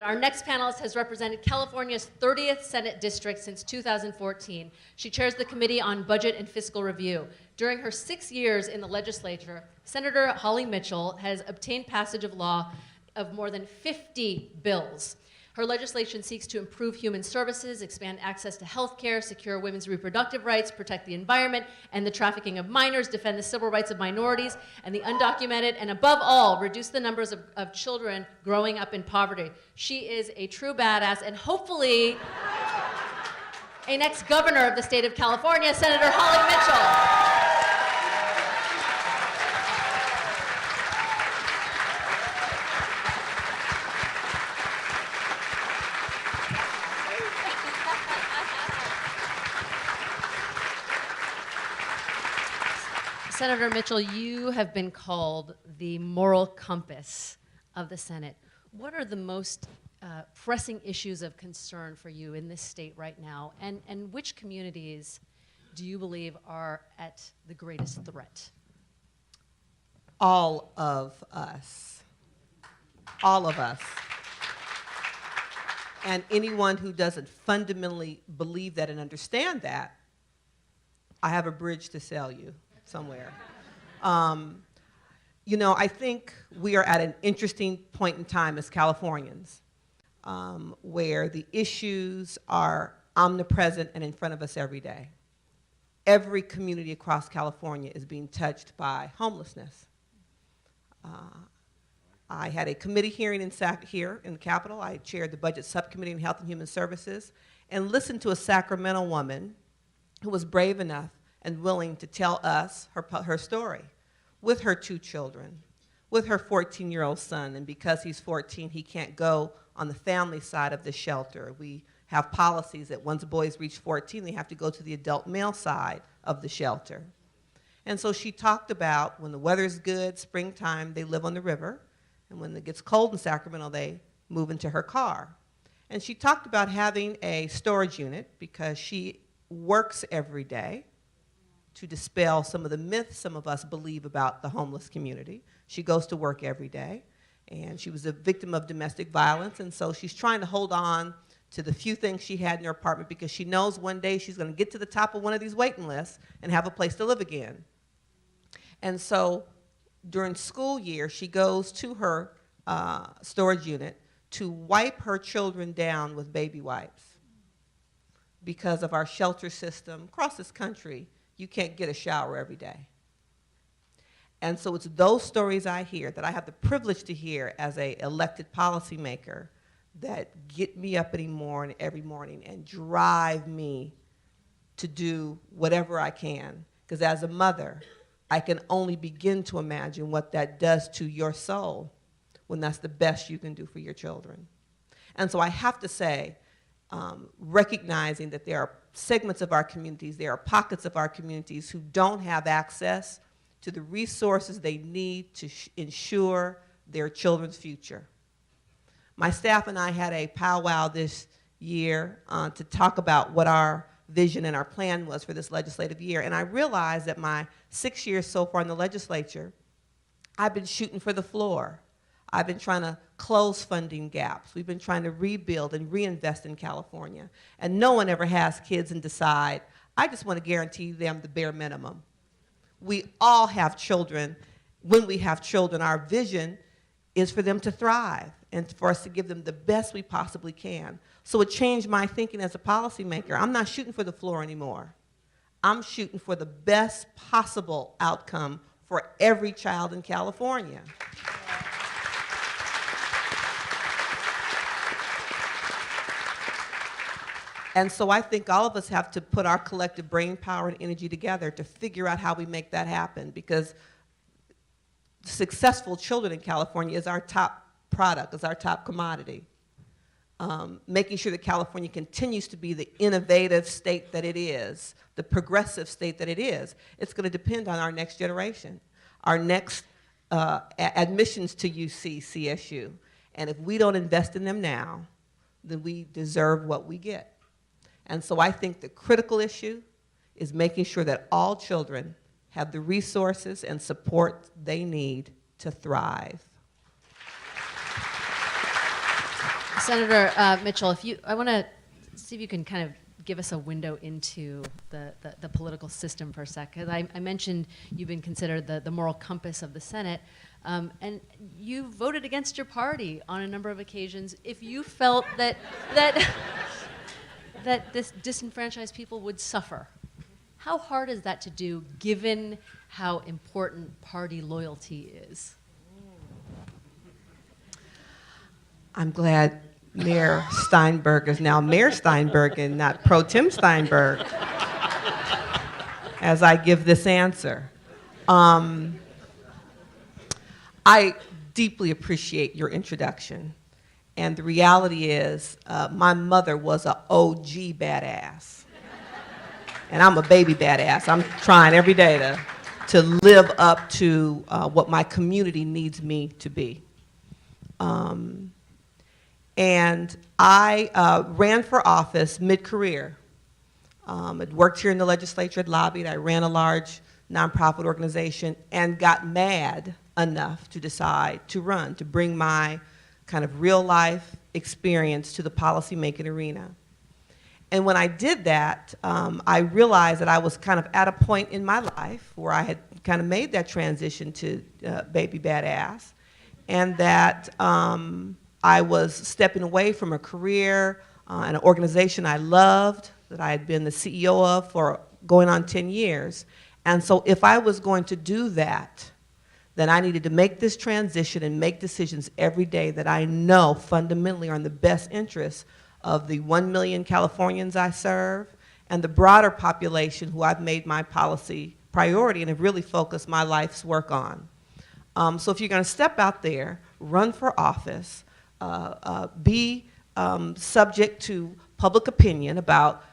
Our next panelist has represented California's 30th Senate District since 2014. She chairs the Committee on Budget and Fiscal Review. During her 6 years in the legislature, Senator Holly Mitchell has obtained passage of law of more than 50 bills. Her legislation seeks to improve human services, expand access to health care, secure women's reproductive rights, protect the environment and the trafficking of minors, defend the civil rights of minorities and the undocumented, and above all, reduce the numbers of children growing up in poverty. She is a true badass and hopefully a next governor of the state of California, Senator Holly Mitchell. Senator Mitchell, you have been called the moral compass of the Senate. What are the most pressing issues of concern for you in this state right now? And which communities do you believe are at the greatest threat? All of us. All of us. And anyone who doesn't fundamentally believe that and understand that, I have a bridge to sell you somewhere. You know, I think we are at an interesting point in time as Californians, where the issues are omnipresent and in front of us every day. Every community across California is being touched by homelessness. I had a committee hearing here in the Capitol. I chaired the Budget Subcommittee in Health and Human Services and listened to a Sacramento woman who was brave enough and willing to tell us her story with her 2 children, with her 14-year-old son, and because he's 14, he can't go on the family side of the shelter. We have policies that once boys reach 14, they have to go to the adult male side of the shelter. And so she talked about when the weather's good, springtime, they live on the river, and when it gets cold in Sacramento, they move into her car. And she talked about having a storage unit because she works every day to dispel some of the myths some of us believe about the homeless community. She goes to work every day, and she was a victim of domestic violence, and so she's trying to hold on to the few things she had in her apartment because she knows one day she's going to get to the top of one of these waiting lists and have a place to live again. And so during school year, she goes to her storage unit to wipe her children down with baby wipes. Because of our shelter system across this country, you can't get a shower every day. And so it's those stories I hear that I have the privilege to hear as an elected policymaker that get me up every morning and drive me to do whatever I can. Because as a mother, I can only begin to imagine what that does to your soul when that's the best you can do for your children. And so I have to say, recognizing that there are segments of our communities, there are pockets of our communities who don't have access to the resources they need to ensure their children's future. My staff and I had a powwow this year to talk about what our vision and our plan was for this legislative year, and I realized that my 6 years so far in the legislature, I've been shooting for the floor. I've been trying to close funding gaps. We've been trying to rebuild and reinvest in California. And no one ever has kids and decide, I just want to guarantee them the bare minimum. We all have children. When we have children, our vision is for them to thrive and for us to give them the best we possibly can. So it changed my thinking as a policymaker. I'm not shooting for the floor anymore. I'm shooting for the best possible outcome for every child in California. And so I think all of us have to put our collective brain power and energy together to figure out how we make that happen, because successful children in California is our top product, is our top commodity. Making sure that California continues to be the innovative state that it is, the progressive state that it is, it's going to depend on our next generation, our next admissions to UC, CSU. And if we don't invest in them now, then we deserve what we get. And so I think the critical issue is making sure that all children have the resources and support they need to thrive. Senator Mitchell, I want to see if you can kind of give us a window into the political system for a sec. Because I mentioned you've been considered the moral compass of the Senate, and you voted against your party on a number of occasions if you felt that this disenfranchised people would suffer. How hard is that to do, given how important party loyalty is? I'm glad Mayor Steinberg is now Mayor Steinberg and not Pro Tem Steinberg as I give this answer. I deeply appreciate your introduction. And the reality is, my mother was an OG badass. And I'm a baby badass. I'm trying every day to live up to what my community needs me to be. And I ran for office mid-career. I'd worked here in the legislature, I'd lobbied, I ran a large nonprofit organization, and got mad enough to decide to run, to bring my kind of real-life experience to the policy-making arena. And when I did that, I realized that I was kind of at a point in my life where I had kind of made that transition to baby badass, and that I was stepping away from a career and an organization I loved, that I had been the CEO of for going on 10 years. And so if I was going to do that, then I needed to make this transition and make decisions every day that I know fundamentally are in the best interest of the 1 million Californians I serve and the broader population who I've made my policy priority and have really focused my life's work on. So if you're going to step out there, run for office, be subject to public opinion about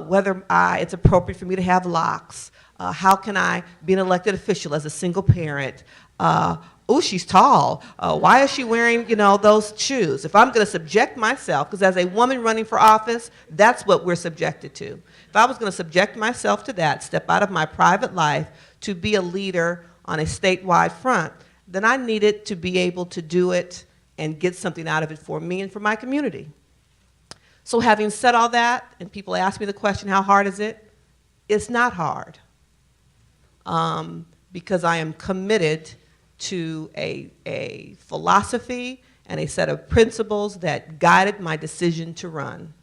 whether it's appropriate for me to have locks, how can I be an elected official as a single parent, oh, she's tall, why is she wearing, those shoes? If I'm going to subject myself, because as a woman running for office, that's what we're subjected to. If I was going to subject myself to that, step out of my private life to be a leader on a statewide front, then I needed to be able to do it and get something out of it for me and for my community. So having said all that, and people ask me the question, how hard is it? It's not hard, because I am committed to a philosophy and a set of principles that guided my decision to run.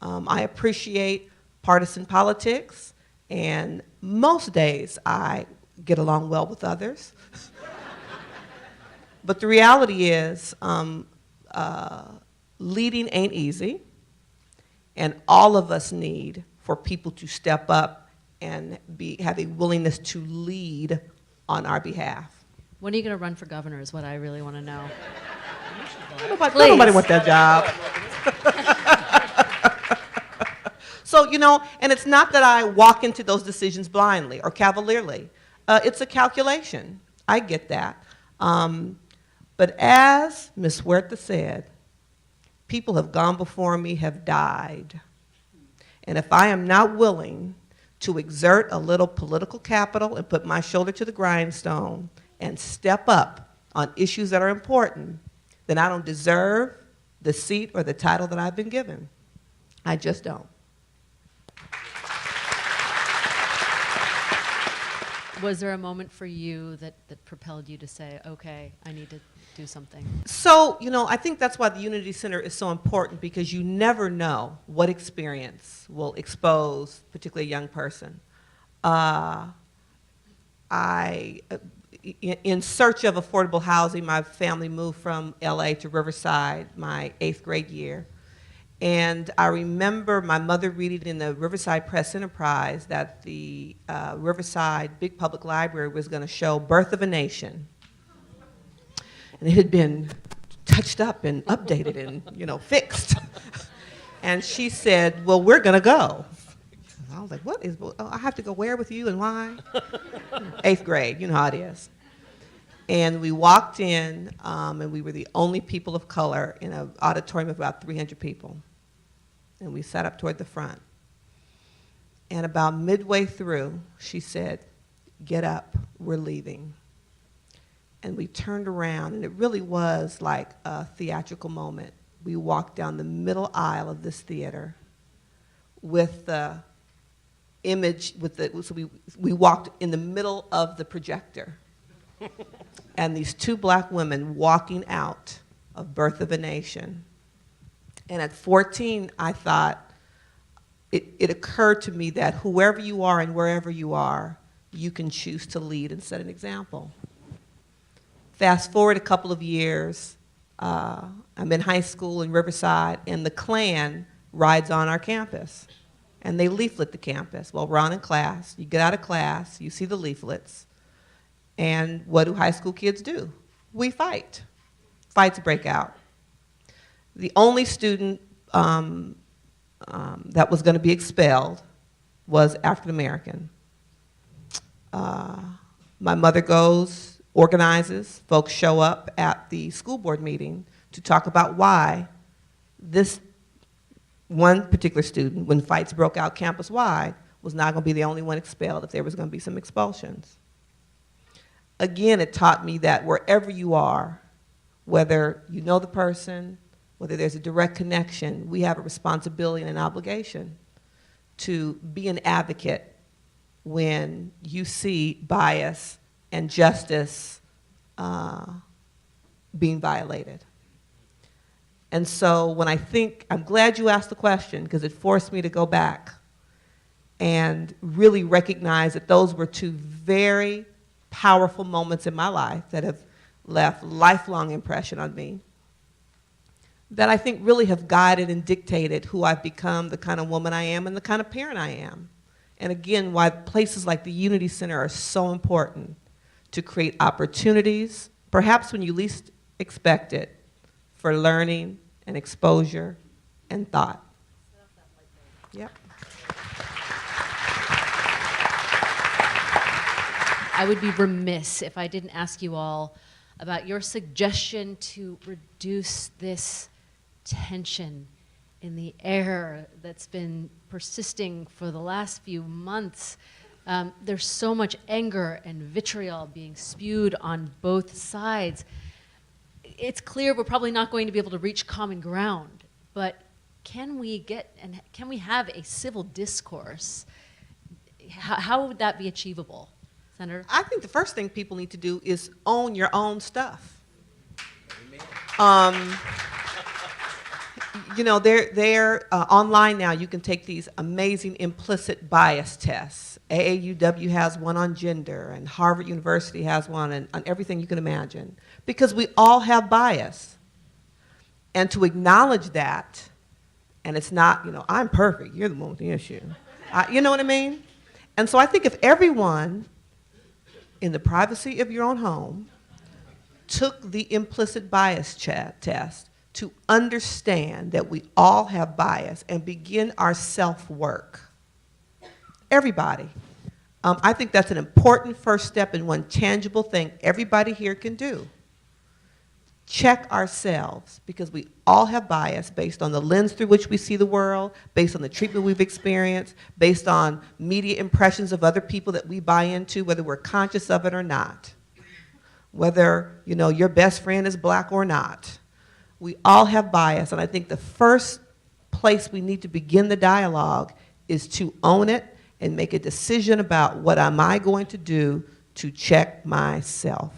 I appreciate partisan politics, and most days I get along well with others. But the reality is, leading ain't easy, and all of us need for people to step up and have a willingness to lead on our behalf. When are you going to run for governor is what I really want to know. Nobody wants that job. So, and it's not that I walk into those decisions blindly or cavalierly. It's a calculation. I get that. But as Ms. Huerta said, people have gone before me, have died. And if I am not willing to exert a little political capital and put my shoulder to the grindstone and step up on issues that are important, then I don't deserve the seat or the title that I've been given. I just don't. Was there a moment for you that propelled you to say, okay, I need to do something? So, I think that's why the Unity Center is so important, because you never know what experience will expose particularly a young person. In search of affordable housing, my family moved from LA to Riverside my 8th grade year. And I remember my mother reading in the Riverside Press Enterprise that the Riverside Big Public Library was going to show Birth of a Nation. And it had been touched up and updated and, fixed. And she said, well, we're going to go. I was like, I have to go where with you and why? 8th grade, you know how it is. And we walked in, and we were the only people of color in an auditorium of about 300 people. And we sat up toward the front. And about midway through, she said, get up, we're leaving. And we turned around, and it really was like a theatrical moment. we walked down the middle aisle of this theater with the image, so we walked in the middle of the projector. And these two black women walking out of Birth of a Nation. And at 14, I thought, it occurred to me that whoever you are and wherever you are, you can choose to lead and set an example. Fast forward a couple of years, I'm in high school in Riverside, and the Klan rides on our campus. And they leaflet the campus while we're on in class. You get out of class, you see the leaflets, and what do high school kids do? We fight. Fights break out. The only student that was going to be expelled was African American. My mother goes, organizes, folks show up at the school board meeting to talk about why this one particular student, when fights broke out campus-wide, was not going to be the only one expelled if there was going to be some expulsions. Again, it taught me that wherever you are, whether you know the person, whether there's a direct connection, we have a responsibility and an obligation to be an advocate when you see bias and justice being violated. And so when I'm glad you asked the question, because it forced me to go back and really recognize that those were two very powerful moments in my life that have left lifelong impression on me, that I think really have guided and dictated who I've become, the kind of woman I am, and the kind of parent I am. And again, why places like the Unity Center are so important to create opportunities, perhaps when you least expect it, for learning and exposure and thought. Yep. I would be remiss if I didn't ask you all about your suggestion to reduce this tension in the air that's been persisting for the last few months. There's so much anger and vitriol being spewed on both sides. It's clear we're probably not going to be able to reach common ground, but can we have a civil discourse? How would that be achievable, Senator? I think the first thing people need to do is own your own stuff. You know, they're online now. You can take these amazing implicit bias tests. AAUW has one on gender, and Harvard University has one on everything you can imagine, because we all have bias. And to acknowledge that, and it's not, you know, I'm perfect, you're the one with the issue. You know what I mean? And so I think if everyone, in the privacy of your own home, took the implicit bias test to understand that we all have bias and begin our self-work. Everybody. I think that's an important first step and one tangible thing everybody here can do. Check ourselves, because we all have bias based on the lens through which we see the world, based on the treatment we've experienced, based on media impressions of other people that we buy into, whether we're conscious of it or not. Whether, you know, your best friend is black or not. We all have bias, and I think the first place we need to begin the dialogue is to own it and make a decision about what am I going to do to check myself.